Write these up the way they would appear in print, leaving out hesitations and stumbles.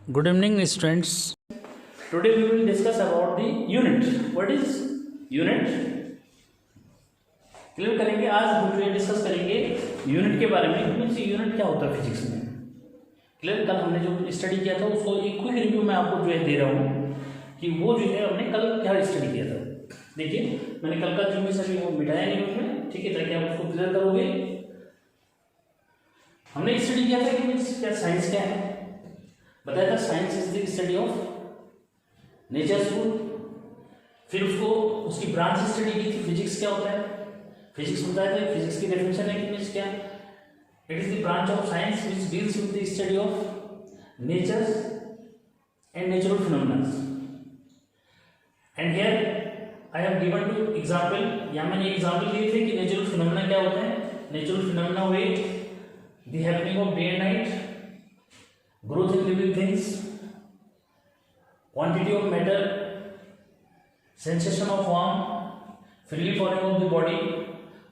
Good evening, students. Today we will discuss about the unit. What is unit? Clear करेंगे। आज हम जो discuss करेंगे यूनिट के बारे में। यूनिट क्या होता है फिजिक्स में। क्लियर, कल हमने जो स्टडी किया था उसको एक क्विक रिव्यू मैं आपको जो है दे रहा हूँ कि वो जो है हमने कल क्या स्टडी किया था। देखिए, मैंने कल का जो भी सभी वो मिटाया नहीं उसमें, ठीक है, ताकि आप उसको क्लियर करोगे। हमने स्टडी किया था कि मीन्स क्या साइंस क्या है, बताया था science is the study of nature food. फिर उसको उसकी ब्रांच स्टडी की थी, फिजिक्स क्या होता है। फिजिक्स बताया था, फिजिक्स की डेफिनेशन है कि मीन्स क्या, it is the branch of science which deals with the study of nature and natural phenomena. And here I have given two example. यहाँ मैंने एग्जांपल दिए थे कि नेचुरल फिनोमेना क्या होता है। Natural phenomena way the happening of day and night, growth in living things, quantity of matter, sensation of warmth, freely falling of the body।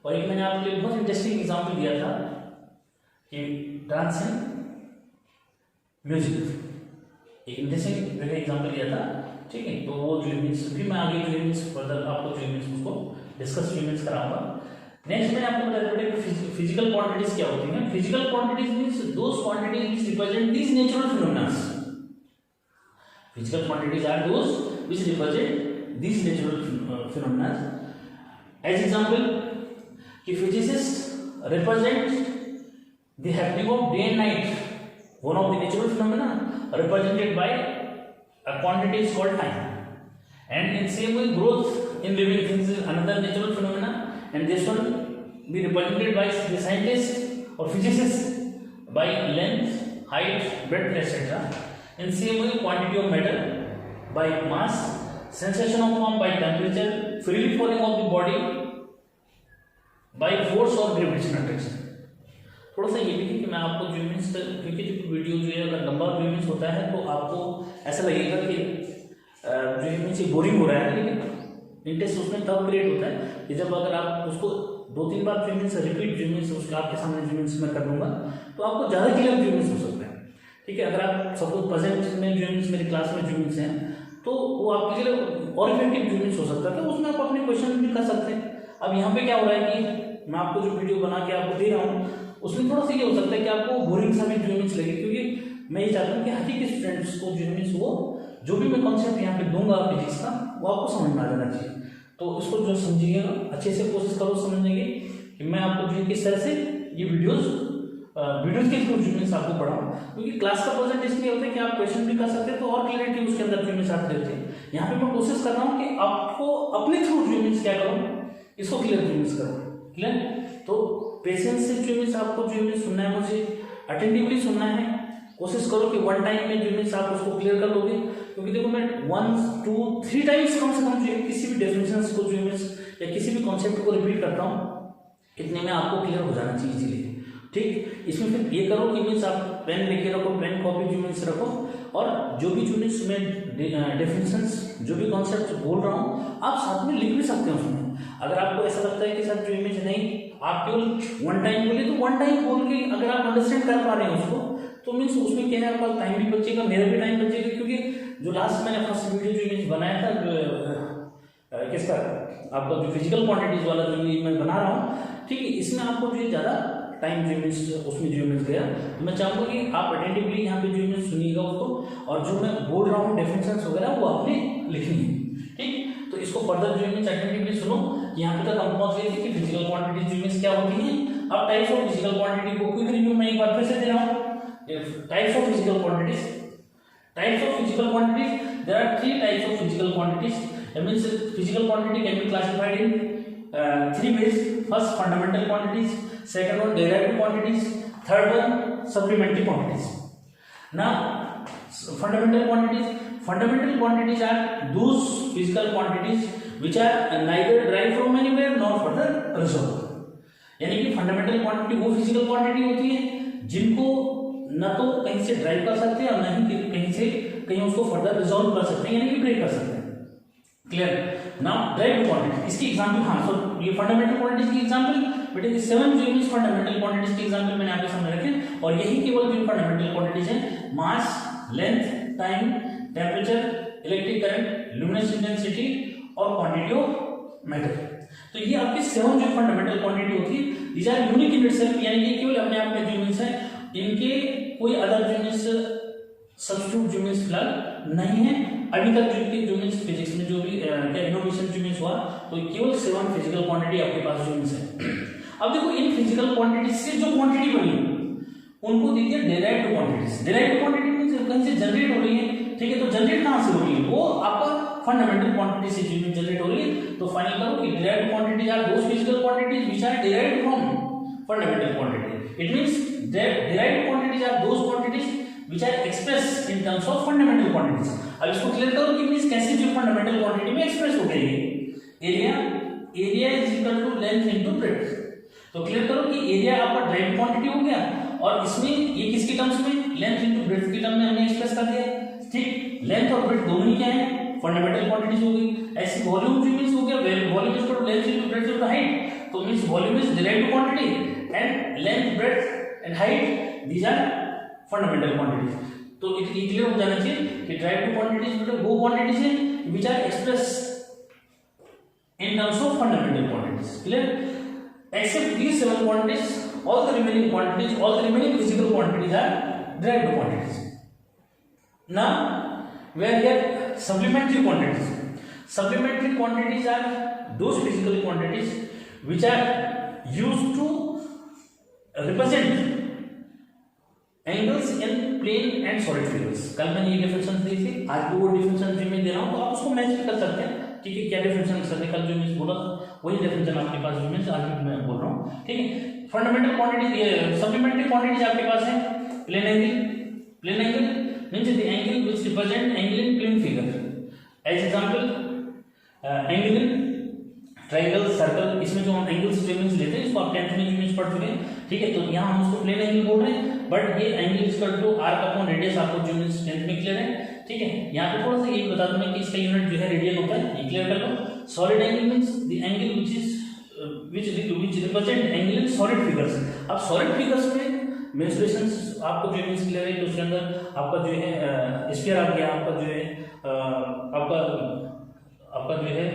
और एक मैंने आपके लिए बहुत इंटरेस्टिंग एग्जांपल दिया था कि डांस एंड म्यूजिक, एक इंटरेस्टिंग एग्जांपल दिया था, ठीक है। तो वो जो मीन्स भी मैं आगे जो मीन्स फर्दर आपको जो मीन्स उसको डिस्कस मीन्स कराऊंगा। नेक्स्ट मैंने आपको बताया था फिजिकल क्वांटिटीज क्या होती हैं। Physical quantities means those quantities which represent these natural phenomena. Physical quantities are those which represent these natural phenomena. As example कि physicist represent the happening of day and night, one of the natural phenomena represented by a quantity is called time. And in same way growth in living things is another natural phenomena, and this one be represented by the scientist or physicist by length, height, breadth, etc. In same way, quantity of matter by mass, sensation of warmth by temperature, freely falling of the body by force or gravitational attraction। थोड़ा सा ये भी है कि मैं आपको जो means, क्योंकि जो वीडियो जो है अगर लंबा जो मीन्स होता है तो आपको ऐसा लगेगा कि जो मीन्स बोरिंग हो रहा है, लेकिन इंटरेस्ट उसमें तब क्रिएट होता है कि जब अगर आप उसको 2-3 बार ज्यूमिन्स रिपीट ज्यूमिन्स उसका आपके सामने ज्यूमिन्स में कर दूंगा तो आपको ज़्यादा क्लियर ज्यूमिन्स हो सकते हैं, ठीक है। अगर आप सपोज प्रेजेंट में ज्यूमिन्स मेरी क्लास में ज्यूमिन्स हैं तो वो आपके लिए और इफेक्टिव ज्यूमिन्स हो सकता है, तो उसमें आप अपने क्वेश्चन भी कर सकते हैं। अब यहाँ पे क्या हो रहा है कि मैं आपको जो वीडियो बना के आपको दे रहा हूँ उसमें थोड़ा सा ये हो सकता है कि आपको बोरिंग सा भी ज्यूमिन्स लगे, क्योंकि मैं ये चाहता हूँ कि हर एक स्टूडेंट्स को ज्यूमिन्स वो जो भी मैं कॉन्सेप्ट यहाँ पे दूंगा फिजिक्स का वो आपको समझ में आ जाना चाहिए। तो इसको जो समझिएगा अच्छे से, कोशिश करो समझने की कि मैं आपको जो किस तरह से ये वीडियोस के थ्रू ज्यूमिन्स आपको पढ़ाऊँ, क्योंकि क्लास का प्रोजेक्ट इसलिए होता है कि आप क्वेश्चन भी कर सकते हैं तो और क्लियरिटी उसके अंदर ज्यूमिन्स आते रहते हैं। यहाँ पे मैं कोशिश कर रहा हूँ कि आपको अपने थ्रू ज्यूमिन्स क्या करूँ, इसको क्लियर ज्यूमिन्स करूँ। क्लियर, तो पेशेंस से ज्यूमिन्स आपको ज्यूमिन्स सुनना है, मुझे अटेंटिवली सुनना है। कोशिश करो कि 1 टाइम में ज्यूमिन्स आप उसको क्लियर कर लोगे, क्योंकि देखो मैं 1, 2, 3 टाइम्स कम से कम जो किसी भी डेफिनेशंस को ज्यूमिन्स या किसी भी कॉन्सेप्ट को रिपीट करता हूँ, इतने में आपको क्लियर हो जाना चाहिए इजीली, ठीक। इसमें फिर ये करो कि मीन्स आप पेन लेके रखो, पेन कॉपी ज्यूमिन्स रखो, और जो भी ज्यूमिन्स में डेफिनेशंस जो भी कॉन्सेप्ट बोल रहा हूँ आप साथ में लिख भी सकते हैं उसमें। अगर आपको ऐसा लगता है कि सर जो इमेज नहीं आप केवल 1 टाइम बोलिए तो 1 टाइम बोल के अगर आप अंडरस्टैंड कर पा रहे हैं उसको तो मीन्स उसमें क्या है, आपका टाइम भी बचेगा, मेरा भी टाइम बचेगा। क्योंकि जो लास्ट मैंने फर्स्ट वीडियो जो इमेज बनाया था किसका, आपका जो फिजिकल क्वांटिटीज वाला जो मैं बना रहा हूँ, ठीक है, इसमें आपको जो ज़्यादा टाइम जो मीन्स उसमें जो मीन्स गया, तो मैं चाहूँगा कि आप अटेंटिवली यहाँ पे जो मीन्स सुनिएगा उसको, और जो मैं बोल रहा हूँ डेफिनेशंस वगैरह वो आपने लिखनी है, ठीक। तो इसको फर्दर जो मीन्स अटेंटिवली सुनो। यहाँ पे तक हम पहुँच गए थे कि फिजिकल क्वांटिटीज जो मीन्स क्या होती हैं। अब टाइप्स ऑफ फिजिकल क्वांटिटी को क्विक रिव्यू में एक बार फिर से दे रहा हूँ। Types of physical quantities. Types of physical quantities. There are 3 types of physical quantities. That means physical quantity can be classified in 3 ways. First, fundamental quantities. Second one, derived quantities. Third one, supplementary quantities. Now, fundamental quantities. Fundamental quantities are those physical quantities which are neither derived from anywhere nor further resolved. यानी कि fundamental quantity वो physical quantity होती है जिनको न तो कहीं से ड्राइव कर सकते हैं और न ही कहीं से कहीं उसको फर्दर रिजॉल्व कर सकते हैं, यानी कि ब्रेक कर सकते हैं। क्लियर, नाउ ड्राइव्ड क्वांटिटी, इसकी एग्जांपल, हाँ, सो ये फंडामेंटल क्वांटिटीज की एग्जांपल, बट इन 7 जो फंडामेंटल क्वांटिटीज की एग्जांपल मैंने आपके सामने रखे, और यही केवल जो फंडामेंटल क्वांटिटीज हैं, mass, length, time, temperature, electric current, luminous intensity और क्वांटिटी ऑफ मैटर। तो ये आपकी 7 जो फंडामेंटल क्वांटिटी होती है, these are unique in itself, यानी कि केवल अपने आप में जो मींस है, इनके कोई अदर जो मींस सब्स्टिट्यूट जो मींस फिलहाल नहीं है अभी तक। जो मींस फिजिक्स में जो भी इनोवेशन जो मींस हुआ, तो केवल 7 फिजिकल क्वांटिटी आपके पास जो मींस है। अब देखो इन फिजिकल क्वांटिटी से जो क्वांटिटी बनी उनको देखिए derived quantities. Derived quantity means कहीं से जनरेट हो रही है, ठीक है, तो जनरेट कहां से हो रही है, वो आपका फंडामेंटल क्वांटिटी से जो जनरेट हो रही है। तो फाइनल करो कि derived quantities are those physical quantities which are derived from fundamental quantity. It means derived quantities are those quantities which are expressed in terms of fundamental quantities. अब इसको क्लियर करो कि मींस कैसे जो फंडामेंटल क्वांटिटी में express हो गई है। Area is equal to length into breadth. तो क्लियर करो कि एरिया आपका ड्राइव क्वांटिटी हो गया, और इसमें ये किसके टर्म्स में, लेंथ इनटू ब्रेड्थ के टर्म में हमने एक्सप्रेस कर दिया, ठीक। लेंथ और ब्रेड्थ दोनों ही क्या है, फंडामेंटल क्वांटिटीज हो गई। ऐसे वॉल्यूम जो मींस हो गया, volume is equal to length into breadth into height. तो means volume is derived quantity and length, breadth and height these are fundamental quantities. तो इट क्लियर हो जाना चाहिए कि डिराइव्ड क्वांटिटीज मतलब वो क्वांटिटीज हैं which are express in terms of fundamental quantities. Clear? Except these 7 quantities, all the remaining physical quantities are derived quantities. Now we are here supplementary quantities. Supplementary quantities are those physical quantities which are used to represent angles in plane and solid figures. कल मैंने ये definition दी थी, आज भी वो definition जो मैं दे रहा हूँ, तो आप उसको मैच कर सकते हैं, ठीक है। क्या डिफिनेशन सर ने कल जो मींस बोला वही डिफिनेशन आपके पास जो मींस आज भी मैं बोल रहा हूँ, ठीक है। फंडामेंटल क्वांटिटी, ये सप्लीमेंट्री क्वांटिटीज आपके पास है। Plane angle means the angle which represent angle in plane figure. As example angle in triangle, circle, इसमें जो हम एंगल्स जो मींस लेते हैं, इसको आप 10th में जो मींस पढ़ चुके हैं, ठीक है। तो यहाँ हम उसको प्लेन एंगल बोल रहे हैं, बट ये angle is equal to arc upon radius, आपको जो मींस 10th में क्लियर है, ठीक है। यहाँ पे थोड़ा सा ये बता दूं मैं कि इसका यूनिट जो है रेडियन होता है, ये क्लियर कर लो। Solid angle means the angle which represent angle in solid figures. अब सॉलिड फिगर्स में मेंसुरेशंस आपको जो मींस क्लियर है, तो उसके अंदर आपका जो है स्फीयर आ गया, आपका जो है आपका जो है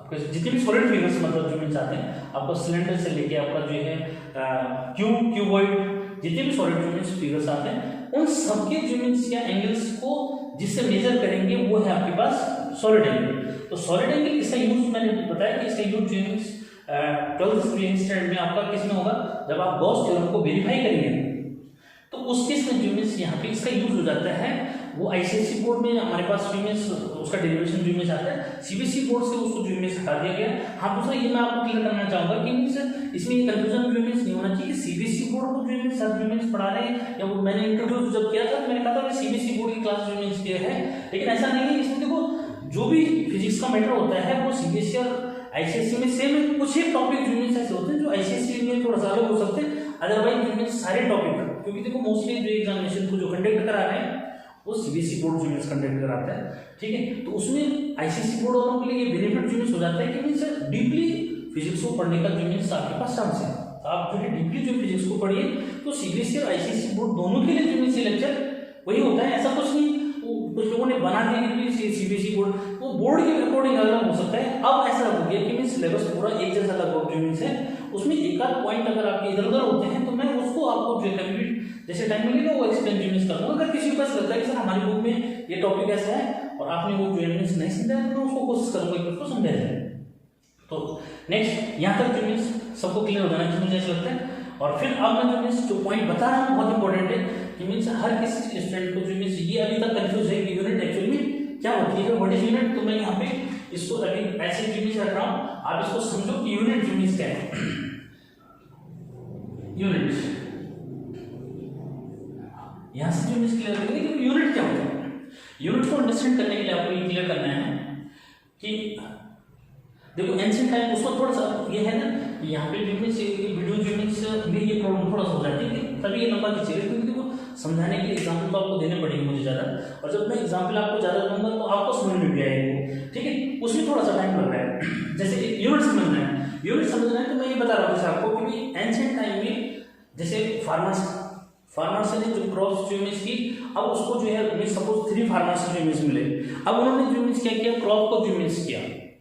आपके जितने भी सॉलिड फिगर्स मतलब जो मींस आते हैं, आपका सिलेंडर से लेके आपका जो है क्यूबॉइड, जितने भी सॉलिड जो मींस फिगर्स आते हैं, उन सबके जो मींस या एंगल्स को जिससे मेजर करेंगे वो है आपके पास सॉलिड एंगल। तो सॉलिड एंगल इसका यूज मैंने बताया कि इसका यूज जो मींस 12th स्टैंडर्ड में आपका किस में होगा, जब आप गॉस थ्योरम को वेरीफाई करेंगे, तो उस केस में जो मींस यहाँ पे इसका यूज हो जाता है। वो आईसीएससी बोर्ड में हमारे पास जो मींस उसका डेरिवेशन जो मींस आता है, सीबीएसई बोर्ड से उसको जो मींस हटा दिया गया। हाँ, दूसरा ये मैं आपको क्लियर करना चाहूंगा कि मींस इसमें ये कंफ्यूजन जो मींस नहीं होना चाहिए कि सीबीएसई बोर्ड को जो मींस सब जो मींस पढ़ा रहे हैं, या वो मैंने इंट्रोड्यूस जब किया था तो मैंने कहा था सीबीएसई बोर्ड की क्लास जो मींस किया है, लेकिन ऐसा नहीं है। इसमें देखो जो भी फिजिक्स का मैटर होता है वो सीबीएसई और आईसीएससी में सेम है। कुछ ही टॉपिक जो मींस ऐसे होते हैं जो आईसीएससी में थोड़ा सा अलग हो सकते हैं, अदरवाइज जो मींस सारे टॉपिक, क्योंकि देखो मोस्टली जो एग्जामिनेशन को जो कंडक्ट करा रहे हैं वो सीबीएसई बोर्ड जो मींस कंडक्ट कराता है, ठीक है। तो उसमें आईसीएससी बोर्ड वालों के लिए ये बेनिफिट जो मींस हो जाता है कि मींस डीपली फिजिक्स को पढ़ने का जो मींस आपके पास चांस है। आप जो है डीपली जो फिजिक्स को पढ़िए, तो सीबीएसई और आईसीएससी बोर्ड दोनों के लिए जो मींस लेक्चर वही होता है, ऐसा कुछ नहीं। कुछ लोगों ने बना दिया कि सीबीएसई बोर्ड वो बोर्ड के अकॉर्डिंग अलग हो सकता है। अब ऐसा हो गया कि मींस सिलेबस पूरा एक जैसा लगभग जो मींस है, उसमें एक आध पॉइंट अगर आपके इधर उधर होते हैं तो मैं उसको आपको जो कंप्लीट जैसे टाइम मिलेगा वो एक्सप्लेन जो मींस कर दूंगा। अगर किसी को ऐसा लगता है कि सर हमारी बुक में ये टॉपिक ऐसा है और आपने वो जो मींस नहीं समझा है, तो मैं उसको कोशिश करूंगा कि उसको समझाया जाए। तो नेक्स्ट यहाँ तक जो मींस सबको क्लियर हो जाना चाहिए, मुझे ऐसा लगता है। और फिर अब मैं जो मींस जो पॉइंट बता रहा हूँ बहुत इंपॉर्टेंट है कि मींस हर किसी स्टूडेंट को जो मींस ये अभी तक कंफ्यूज है कि यूनिट एक्चुअली में क्या होती है, व्हाट इज यूनिट। तो मैं यहाँ पे इसको अभी ऐसे जो मींस रख रहा हूँ, आप इसको समझो कि यूनिट जो मींस क्या है। यूनिट यहाँ से जो मींस क्लियर करेंगे कि यूनिट क्या होता है। यूनिट को अंडरस्टैंड करने के लिए आपको ये क्लियर करना है कि देखो एंशिएंट टाइम उसको थोड़ा सा ये है ना, यहाँ पे जो मींस वीडियो जो मींस में ये प्रॉब्लम थोड़ा सा हो जाती है, तभी ये नंबर खींचेगा, क्योंकि देखो समझाने के लिए एग्जाम्पल तो आपको देने पड़ेंगे मुझे ज़्यादा, और जब मैं एग्जाम्पल आपको ज़्यादा दूंगा तो आपको समझ में भी आएगा, ठीक है। उसमें थोड़ा सा टाइम लग रहा है। जैसे यूनिट समझना है, यूनिट समझना है तो मैं ये बता रहा हूँ जैसे आपको कि एंशिएंट टाइम में जैसे फार्मर से ने जो क्रॉप जो मीन्स की, अब उसको जो है मीन्स सपोज 3 फार्मर से जो मीन्स मिले, अब उन्होंने जो मीन्स क्या किया, क्रॉप को जो मीन्स किया,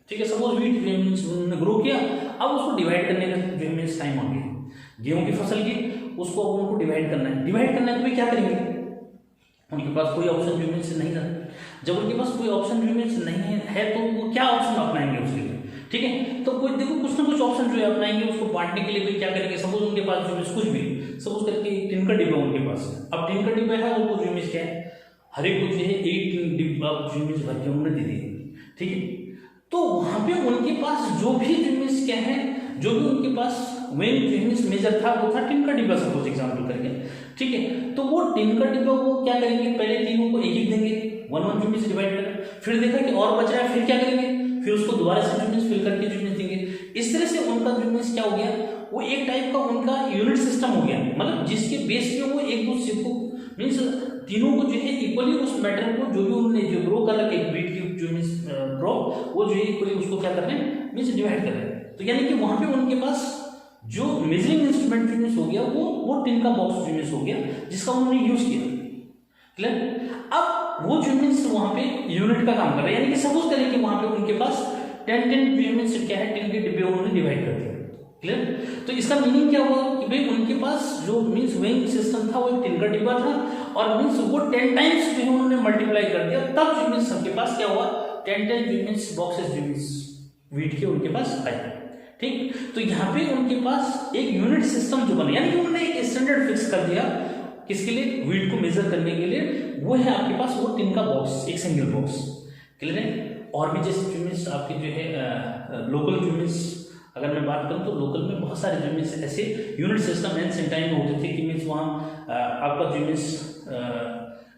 ठीक है, सपोज व्हीट मीन्स उन्होंने ग्रो किया, अब उसको डिवाइड करने का जो मीन्स टाइम आ गया, गेहूं की फसल की, उसको अब उनको डिवाइड करना है, डिवाइड करना है तो वे क्या करेंगे, उनके पास कोई ऑप्शन जो मीन्स नहीं था, जब उनके पास कोई ऑप्शन जो मीन्स नहीं है तो वो क्या ऑप्शन अपनाएंगे उसके लिए, ठीक है, तो कोई देखो कुछ ना कुछ ऑप्शन जो है अपनाएंगे, उसको बांटने के लिए भी क्या करेंगे, सपोज उनके पास जो मीन्स कुछ भी, सपोज करके टिन का डिब्बा उनके पास है, अब टिन का डिब्बा है, उनको जो मीन्स क्या है, हर एक को जो है 1 टिन डिब्बा जो मीन्स भर के उन्होंने दे दिया, ठीक है, तो वहां पे उनके पास जो भी जो मीन्स क्या है, जो भी उनके पास वेन जो मीन्स मेजर था वो था टिन का डिब्बा, सपोज एग्जाम्पल करके, ठीक है, तो वो टिन का डिब्बा वो क्या करेंगे, पहले तीनों को एक देंगे, 1 जो मीन्स डिवाइड करेंगे, फिर देखा कि और बच रहा है, फिर क्या करेंगे, फिर उसको दोबारा से जो मीन्स फिल करके जो मीन्स देंगे, इस तरह से उनका जो मीन्स क्या हो गया, वो एक टाइप का उनका यूनिट सिस्टम हो गया, मतलब जिसके बेस पे वो एक दूसरे को मीन्स तीनों को जो है इक्वली उस मैटर को जो भी उन्होंने जो ग्रो कर रखे व्हीट की जो मीन्स क्रॉप, वो जो है इक्वली उसको क्या कर रहे हैं, मीन्स डिवाइड कर रहे हैं, तो यानी कि वहां पे उनके पास जो मेजरिंग इंस्ट्रूमेंट जो मीन्स हो गया वो टिन का बॉक्स जो मीन्स हो गया, जिसका उन्होंने यूज किया, क्लियर। अब वो जो मीन्स वहां पे यूनिट का काम कर रहा है, यानी कि सपोज करें कि वहां पे उनके पास 10 मीन्स क्या है, 10 के डिब्बे उन्होंने डिवाइड कर दिया, क्लियर। तो इसका मीनिंग क्या हुआ कि भाई उनके पास जो मीन्स वेइंग सिस्टम था वो एक 10 का डिब्बा था, और मीन्स वो 10 टाइम्स जो है उन्होंने मल्टीप्लाई कर दिया, तब जो मीन्स सबके पास क्या हुआ, 10 मीन्स बॉक्सेस जो मीन्स व्हीट के उनके पास आए, ठीक। तो यहाँ पे उनके पास एक यूनिट सिस्टम जो बना, यानी कि उन्होंने एक स्टैंडर्ड फिक्स कर दिया, किसके लिए, व्हीट को मेजर करने के लिए, वो है आपके पास वो टिन का बॉक्स, एक सिंगल बॉक्स, क्लियर है। और भी जैसे जो मीन्स आपके जो है लोकल जो मीन्स अगर मैं बात करूं तो लोकल में बहुत सारे जो मीन्स ऐसे यूनिट सिस्टम एंशिएंट टाइम में होते थे कि मीन्स वहाँ आपका जो मीन्स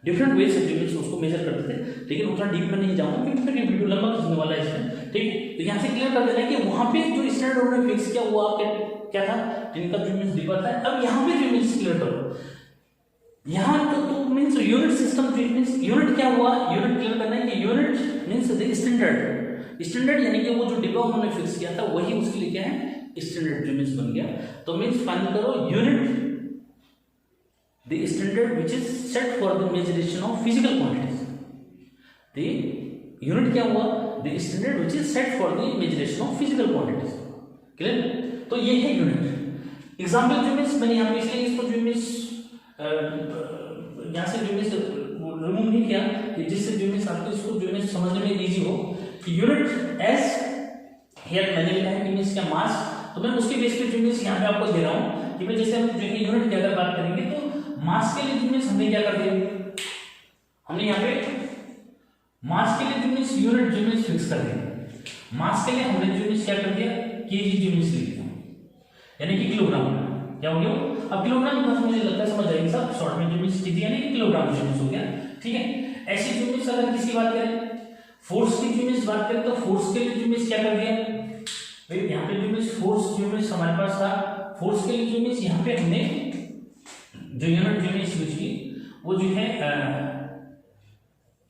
डिफरेंट वे से जो मीन्स उसको मेजर करते थे, लेकिन उतना डीप में नहीं जाऊंगा क्योंकि फिर ये वीडियो लंबा खींचने वाला है इसमें, ठीक। तो यहाँ से क्लियर कर देना कि वहाँ पे जो स्टैंडर्ड उन्होंने फिक्स किया वो आपके क्या था, जिनका जो मीन्स डिब्बा था। अब यहाँ पे जो मीन्स क्लियर करो, यहाँ तो means unit system means unit क्या हुआ, यूनिट क्लियर करना है कि यूनिट मीन्स द स्टैंडर्ड यानी कि वो जो डिब्बा उन्होंने फिक्स किया था वही उसके लिए क्या है, स्टैंडर्ड जो मीन्स बन गया। तो मीन्स फाइंड करो unit the standard which is set for the measurement of physical quantities. The unit क्या हुआ, the standard which is set for the measurement of physical quantities, clear. तो ये है यूनिट। एग्जांपल जो मीन्स मैंने यहाँ पे इसलिए इसको जो मीन्स यहाँ से जो मीन्स रिमूव नहीं किया कि जिससे जो मीन्स आपको इसको जो मीन्स समझने में इजी हो कि यूनिट एस हियर मैंने लिखा है कि मीन्स क्या मास, तो मैं उसके बेस पे जो मीन्स यहाँ पे आपको दे रहा हूँ कि भाई जैसे हम जो है यूनिट की अगर बात करेंगे तो मास के लिए जो मीन्स हमने क्या कर दिया, हमने यहाँ पे मास के लिए जो मीन्स यूनिट जो मीन्स फिक्स कर दिया। मास के लिए हमने जो मीन्स क्या कर दिया, केजी जो मीन्स लिख दिया, यानी कि किलोग्राम। क्या हो गया, अब किलोग्राम बस मुझे लगता है समझ जाएगी सब, शॉर्ट में जो मीन्स केजी यानी किलोग्राम जो मीन्स हो गया, ठीक है। ऐसी जो मीन्स अगर किसकी बात करें, फोर्स की जो मीन्स बात करें तो फोर्स के लिए जो मीन्स क्या कर दिया भाई, यहाँ पे जो मीन्स फोर्स जो मीन्स हमारे पास था, फोर्स के लिए जो मीन्स यहाँ पे हमने जो यूनिट जो मीन्स यूज की वो जो है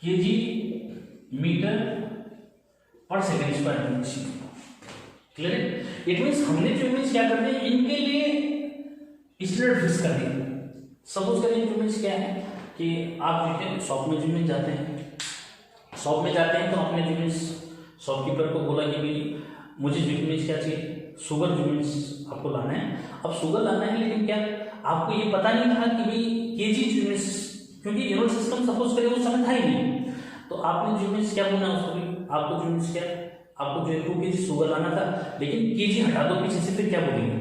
केजी मीटर पर सेकंड स्क्वायर यूनिट, क्लियर है। इट मीन्स हमने जो मीन्स क्या कर दिया, इनके लिए स्टैंडर्ड फिक्स कर दिया। सपोज करिए जो मीन्स क्या है कि आप जो है शॉप में जो मीन्स जाते हैं, शॉप में जाते हैं तो आपने जो मीन्स शॉपकीपर को बोला कि भाई मुझे जो मीन्स क्या चाहिए, शुगर जो मीन्स आपको लाना है। अब शुगर लाना है लेकिन क्या आपको ये पता नहीं था कि भाई केजी जो मीन्स, क्योंकि यूनिट सिस्टम सपोज करिए उस समय था ही नहीं, तो आपने जो मीन्स क्या बोला उसको भी, आपको जो मीन्स क्या, आपको जो है 2 kg शुगर लाना था लेकिन केजी हटा दो पीछे से, फिर क्या बोलेंगे,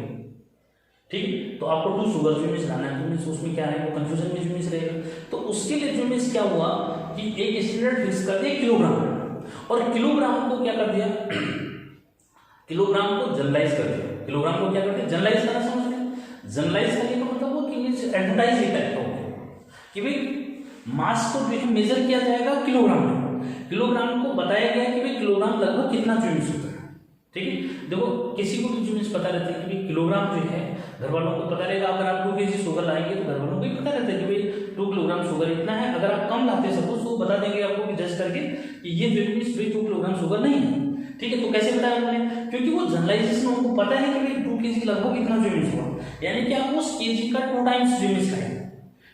ठीक। तो आपको 2 शुगर जो मीन्स लाना है तो मीन्स उसमें क्या है, वो कंफ्यूजन में जो मीन्स रहेगा। तो उसके लिए जो मीन्स क्या हुआ कि एक स्टैंडर्ड फिक्स कर दिया किलोग्राम, और किलोग्राम को क्या कर दिया, किलोग्राम को जनरलाइज कर दिया। किलोग्राम को क्या कर दिया, जनरलाइज करना, समझ गए। जनरलाइज करने का मतलब वो कि मीन्स एडवर्टाइज टाइप का होता कि भाई मास को जो है मेजर किया जाएगा किलोग्राम में, किलोग्राम को बताया गया कि भाई किलोग्राम लगभग कितना जो मीन्स होता है, ठीक है। देखो किसी को भी जो मीन्स पता रहता है कि भाई किलोग्राम जो है, घर वालों को पता रहेगा। अगर आप 2 kg शुगर लाएंगे तो घर वालों को भी पता रहता है कि भाई 2 किलोग्राम शुगर इतना है। अगर आप कम लाते सपोज तो बता देंगे आपको कि जज करके कि ये जो मीन्स 2 किलोग्राम शुगर नहीं है, ठीक है। तो कैसे बताया उन्होंने, क्योंकि वो जनरलाइजेशन उनको पता है कि भाई 2 kg लगभग इतना जो मीन्स हुआ, यानी कि आप उस केजी का 2 टाइम्स जो मीन्स खाएंगे,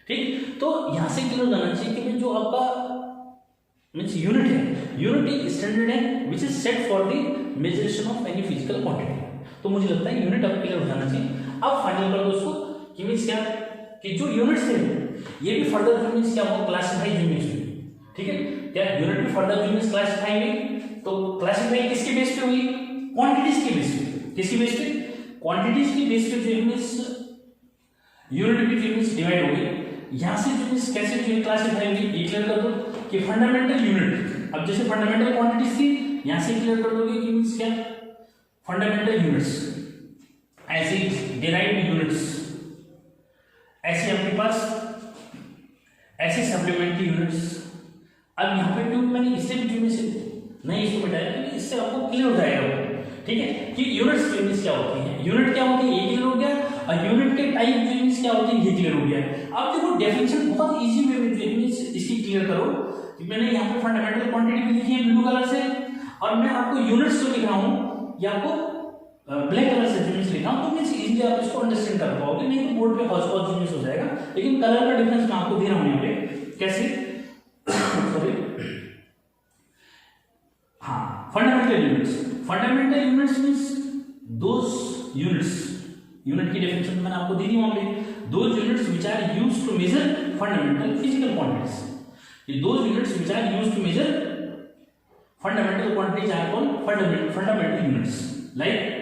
ठीक, तो यहाँ से क्लियर होना चाहिए कि जो आपका मीन्स यूनिट है, यूनिट एक स्टैंडर्ड है which is set for the measurement of any physical quantity. तो मुझे लगता है यूनिट अब क्लियर हो जाना चाहिए। अब फाइनल कर दो उसको कि मीन्स क्या कि जो यूनिट्स है ये भी फर्दर जो मीन्स क्या हो क्लासिफाई यूनिट्स में, ठीक है, क्या यूनिट भी फर्दर जो मीन्स क्लासिफाई हुई, तो क्लासिफाई किसके बेस पे हुई, क्वांटिटीज के बेस पे, किसके बेस पे, क्वांटिटीज के बेस पे जो मीन्स यूनिट भी जो मीन्स डिवाइड हो गई। यहाँ से जो मीन्स कैसे जो क्लासिफाई हुई ये क्लियर कर दो कि फंडामेंटल यूनिट, अब जैसे फंडामेंटल क्वांटिटीज थी यहाँ से क्लियर कर दोगे कि मीन्स क्या फंडामेंटल यूनिट्स, ऐसे डिराइव्ड यूनिट्स, ऐसे आपके पास ऐसे सप्लीमेंट्री यूनिट्स। अब यहाँ पे जो मैंने इससे भी जो से नहीं इसको बताया कि इससे आपको क्लियर हो जाएगा, ठीक है, कि यूनिट्स यूनिट्स क्या होती हैं, यूनिट क्या होती है ये क्लियर हो गया, और यूनिट के टाइप यूनिट्स क्या होती है ये क्लियर हो गया। अब देखो डेफिनेशन बहुत इजी वे में यूनिट्स इसकी क्लियर करो। मैंने यहाँ पे फंडामेंटल क्वांटिटी भी लिखी है ब्लू कलर से, और मैं आपको यूनिट्स जो लिख रहा हूँ ये आपको ब्लैक कलर से यूनिट्स लिखा हूँ, तो मीन्स इजीली आप इसको अंडरस्टैंड कर पाओगे, नहीं तो बोर्ड पे हौच पौच यूनिट्स हो जाएगा। लेकिन कलर का डिफरेंस मैं आपको दे रहा हूँ यहाँ पे कैसे सॉरी हाँ, fundamental units, fundamental units means those units, unit की डेफिनेशन मैंने आपको दी थी वहां पे, those units which are used to measure fundamental physical quantities, ये those units which are used to measure fundamental quantities are called fundamental units. Like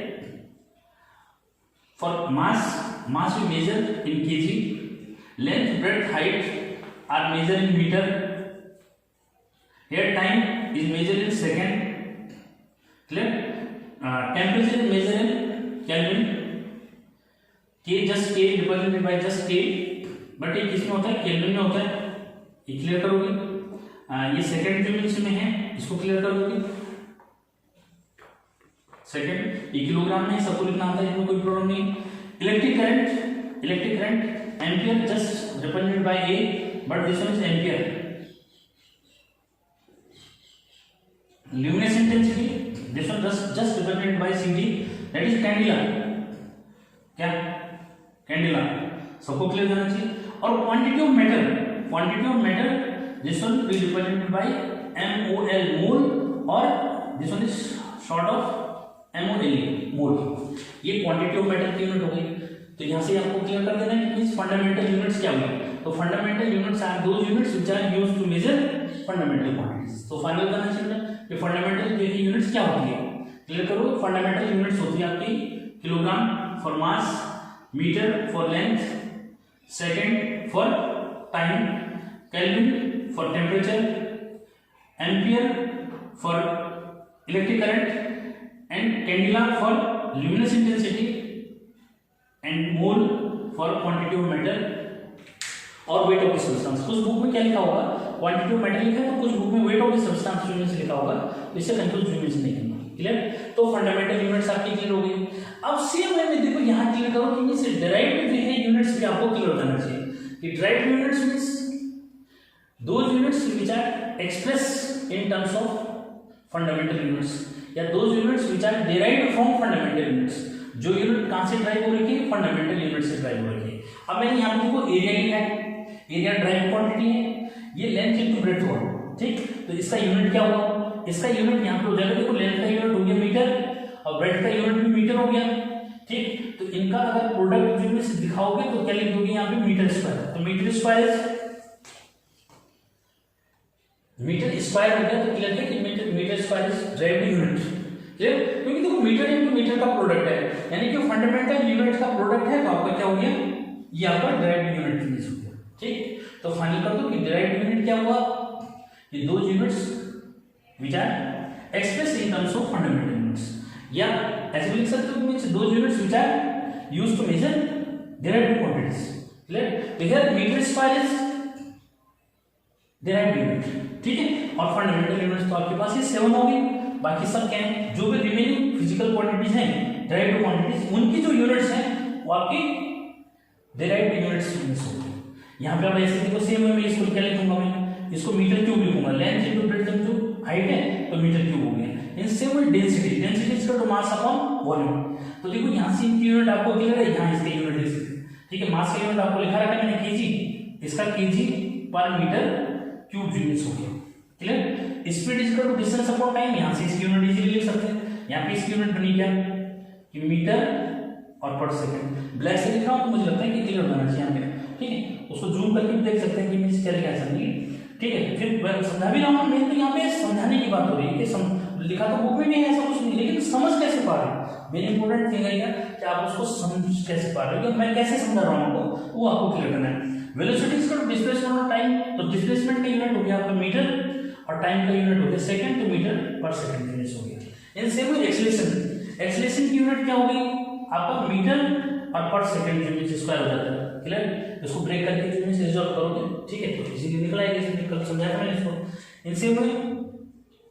for mass we measure in kg, length, breadth, height are measured in meter, here time is measured in second, clear, temperature is measured in Kelvin, K just K represented by just K, but ये किस में होता है, kelvin में होता है, ये clear करोगे। ये सेकंड यूनिट्स में है, इसको क्लियर करोगे, सेकंड ये किलोग्राम में सबको लिखना आता है, इसमें कोई प्रॉब्लम नहीं। Electric current ampere just represented by A, but this one is ampere. Luminous intensity this one just represented by CD, that is candela, क्या कैंडिला, सबको क्लियर करना चाहिए। और quantity of matter this one is represented by MOL, mole, और this one is short of MOLE, mole. ये quantity of matter की unit हो गई। तो यहाँ से आपको क्लियर कर देना है कि मींस फंडामेंटल यूनिट्स क्या हुई। तो fundamental units are those units which are used to measure fundamental quantities. तो फाइनल करना चाहिए कि फंडामेंटल यूनिट्स क्या होती है, क्लियर करो। फंडामेंटल यूनिट्स होती है आपकी kilogram for mass, metre for length, second for time, kelvin for temperature, ampere for electric current, and candela for luminous intensity, and mole for quantity of matter और weight of the substance। कुछ book में क्या लिखा होगा, quantity of matter लिखा है, तो कुछ बुक में weight of the substance unit से लिखा होगा, तो इससे कंफ्यूज यूनिट्स नहीं करना, क्लियर। तो फंडामेंटल यूनिट्स आपकी क्लियर हो गई। अब सेम वे में देखो यहाँ क्लियर करो कि मींस डिराइव्ड जो है यूनिट्स भी आपको क्लियर हो जाना चाहिए कि derived units means those units which are express in terms of fundamental units, या those units which are derived from fundamental units, जो यूनिट कहां से ड्राइव हो रही है, फंडामेंटल यूनिट से ड्राइव हो रही है। अब मैंने यहां पे देखो एरिया लिखा है, एरिया ड्राइव क्वांटिटी है, ये लेंथ इनटू ब्रेड्थ हुआ, ठीक। तो इसका यूनिट क्या हुआ, इसका यूनिट यहां पे हो जाएगा, देखो लेंथ का यूनिट हो गया मीटर और ब्रेड्थ का यूनिट भी मीटर हो गया, ठीक। तो इनका अगर प्रोडक्ट जो में दिखाओगे तो क्या लिख दोगे यहां पे मीटर स्क्वायर, तो मीटर स्क्वायर हो गया, तो क्लियर है कि metre square is derived unit, clear. क्योंकि देखो मीटर इनटू मीटर का प्रोडक्ट है, यानी कि फंडामेंटल यूनिट का प्रोडक्ट है, तो आपका क्या हो गया, ये आपका ड्राइव्ड यूनिट हो गया, ठीक। तो फाइनल कर दो कि ड्राइव्ड यूनिट क्या हुआ, ये दो units which are express in terms of fundamental units, या ऐसे भी लिख सकते हो कि दो units which are used to measure derived quantities, clear. तो here metre square is derived unit, ठीक है। और फंडामेंटल यूनिट्स तो आपके पास ये 7 होगी, बाकी सब क्या है, जो भी रिमेनिंग फिजिकल क्वांटिटीज हैं डिराइव्ड क्वांटिटीज, उनकी जो यूनिट्स हैं वो आपकी डिराइव्ड यूनिट्स होगी। यहाँ पे आप ऐसे देखो सेम वे में इसको क्या लिखूंगा मैं, इसको मीटर क्यूब लिखूंगा, लेंथ इनटू ब्रेड्थ जो हाइट है तो मीटर क्यूब हो गया। In same way density is equal to mass upon volume. तो देखो यहाँ से इनकी यूनिट आपको क्लियर है, यहाँ इसकी यूनिट है, ठीक है। मास का यूनिट आपको लिखा रखा है मैंने केजी, इसका केजी पर मीटर क्यूब यूनिट्स हो गया। Clear. Speed is equal to distance upon time, यहाँ से इसकी यूनिट इजीली लिख सकते हैं। यहाँ पे इसकी यूनिट बनी क्या कि मीटर और पर सेकंड। ब्लैक से लिख रहा हूँ तो मुझे लगता है कि क्लियर होना चाहिए यहाँ पे, ठीक है। उसको जूम करके भी देख सकते हैं कि मीन्स क्या लिखा है समझिए, ठीक है। फिर मैं समझा भी रहा हूँ, मेन तो यहाँ पे समझाने की बात हो रही है कि लिखा तो बुक में भी है ऐसा कुछ नहीं, लेकिन समझ कैसे पा रहे हैं, मेन इंपॉर्टेंट थिंग है कि आप उसको समझ कैसे पा रहे हो, मैं कैसे समझा रहा हूँ आपको, वो आपको क्लियर करना है। Velocity is equal to displacement of time, तो डिस्प्लेसमेंट का यूनिट हो गया आपका मीटर और टाइम का यूनिट हो गया सेकंड, तो मीटर पर सेकंड यूनिट हो गया। In same way acceleration, acceleration की यूनिट क्या होगी आपका मीटर और पर सेकंड यूनिट स्क्वायर हो जाता है। क्लियर। इसको ब्रेक करके यूनिट से रिजॉल्व करोगे, ठीक है, तो इजीली निकल आएगा। कल समझाया था मैंने इसको। इन सेम वे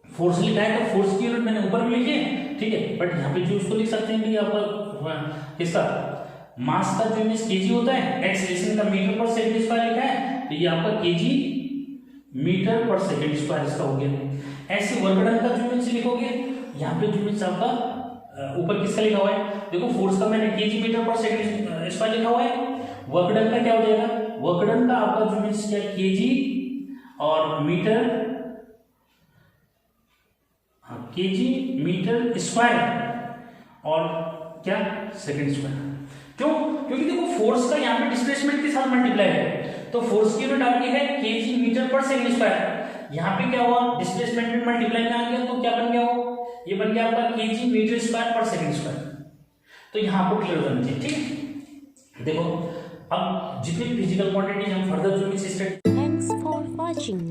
फोर्स लिखा है तो फोर्स की यूनिट मैंने ऊपर भी लिखी है, ठीक है, बट यहाँ पे जो उसको लिख सकते हैं कि आपका किसका मास का जो यूनिट केजी होता है, एक्सेलरेशन का मीटर पर सेकंड स्क्वायर लिखा है, तो ये आपका केजी मीटर पर सेकंड स्क्वायर इसका हो गया। ऐसे वर्क डन का जो यूनिट लिखोगे, यहाँ पे जो यूनिट आपका ऊपर किसका लिखा हुआ है, देखो फोर्स का मैंने केजी मीटर पर सेकंड स्क्वायर लिखा हुआ है। वर्क डन का क्या हो जाएगा, वर्क डन का आपका जो यूनिट क्या केजी और मीटर, केजी मीटर स्क्वायर और क्या सेकंड स्क्वायर। क्यों, क्योंकि देखो फोर्स का यहाँ पे डिस्प्लेसमेंट के साथ मल्टीप्लाई है, तो फोर्स की यूनिट आपकी है केजी मीटर पर सेकंड स्क्वायर। यहाँ पे क्या हुआ, डिस्प्लेसमेंट में मल्टीप्लाई में आ गया, तो क्या बन गया वो, ये बन गया आपका केजी मीटर स्क्वायर पर सेकंड स्क्वायर। तो यहाँ आपको क्लियर होना चाहिए, ठीक। देखो अब जितनी फिजिकल क्वांटिटी हम फर्दर जो भी सिस्टम। Thanks for watching.